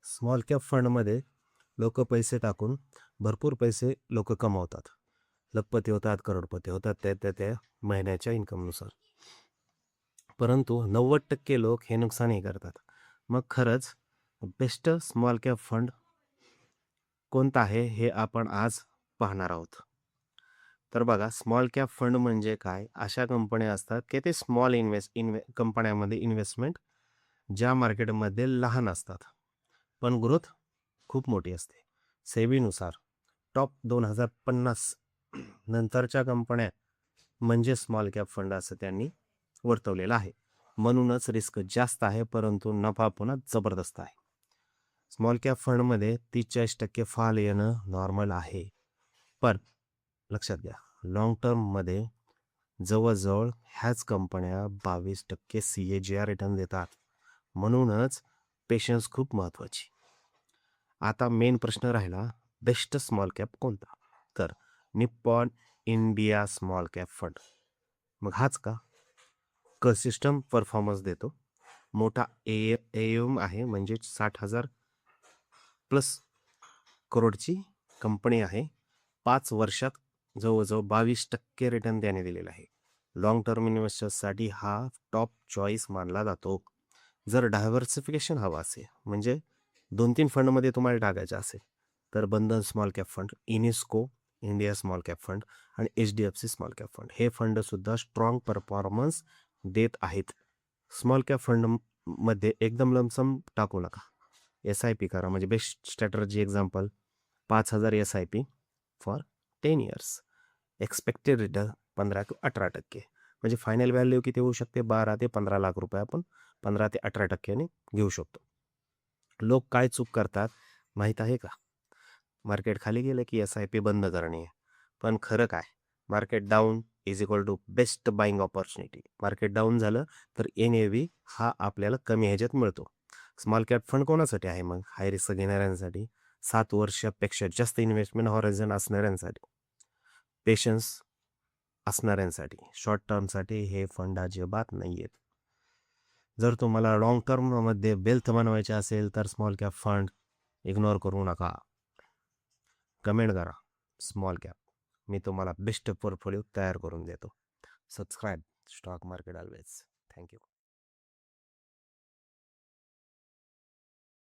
Small cap फंडमध्ये लोक पैसे टाकून भरपूर पैसे लोक कमावतात. लखपती होतात, करोडपती होतात त्या महिन्याच्या इन्कमनुसार. परंतु 90% लोक हे नुकसानही करतात. मग खरंच बेस्ट स्मॉल कॅप फंड कोणता आहे हे आपण आज पाहणार आहोत. तर बघा, स्मॉल कॅप फंड म्हणजे काय? अशा कंपन्या असतात की ते स्मॉल कंपन्यामध्ये इन्व्हेस्टमेंट ज्या मार्केटमध्ये लहान असतात, पण ग्रोथ खूप मोठी असते. सेबीनुसार टॉप 2050 नंतरच्या कंपन्या म्हणजे स्मॉल कॅप फंड असं त्यांनी वर्तवलेलं आहे. म्हणूनच रिस्क जास्त आहे, परंतु नफा पुन्हा जबरदस्त आहे. स्मॉल कॅप फंडमध्ये 43% फाल येणं नॉर्मल आहे. पण लक्षात घ्या, लॉंग टर्ममध्ये जवळजवळ ह्याच कंपन्या 22% CAGR रिटर्न देतात. म्हणूनच पेशन्स खूप महत्त्वाची. आता मेन प्रश्न राहिला, बेस्ट स्मॉल कॅप कोणता? तर Nippon India small cap fund. मग हाच का? कन्सिस्टंट परफॉर्मन्स देतो, मोठा AUM आहे, म्हणजे 60,000 प्लस करोडची कंपनी आहे. 5 वर्षात जवळजवळ 22% रिटर्न त्याने दिलेला आहे. लॉंग टर्म इन्व्हेस्टर्ससाठी हा टॉप चॉईस मानला जातो. जर डायव्हर्सिफिकेशन हवं असेल, म्हणजे 2-3 फंडमध्ये तुम्हाला टाकायचं असेल, तर Bandhan small cap fund, Invesco India small cap fund आणि HDFC स्मॉल कॅप फंड हे फंडसुद्धा स्ट्रॉंग परफॉर्मन्स देत आहेत. स्मॉल कॅप फंडमध्ये एकदम लमसम टाकू नका. SIP करा. म्हणजे best strategy example 5,000 SIP for 10 years. Expected return 15% ते 18%. म्हणजे फायनल व्हॅल्यू किती होऊ शकते? 12 ते 15 लाख रुपये आपण 15 ते 18% घेऊ शकतो. लोक काय चूक करतात माहीत आहे का? मार्केट खाली गेलं की SIP बंद करणे. पण खरं काय? Market down is equal to best buying opportunity. Market down झालं तर NAV हा आपल्याला कमी ह्याच्यात मिळतो. स्मॉल कॅप फंड कोणासाठी आहे मग? हाय रिस्क घेणाऱ्यांसाठी, 7 वर्षापेक्षा जास्त इन्व्हेस्टमेंट हॉरायझन असणाऱ्यांसाठी, पेशन्स असणाऱ्यांसाठी. शॉर्ट टर्मसाठी हे फंड अजिबात नाही आहेत. जर तुम्हाला लॉंग टर्ममध्ये वेल्थ बनवायचे असेल तर स्मॉल कॅप फंड इग्नोर करू नका. कमेंट करा स्मॉल कॅप, मी तुम्हाला बेस्ट पोर्टफोलिओ तयार करून देतो. Subscribe stock market always. Thank you.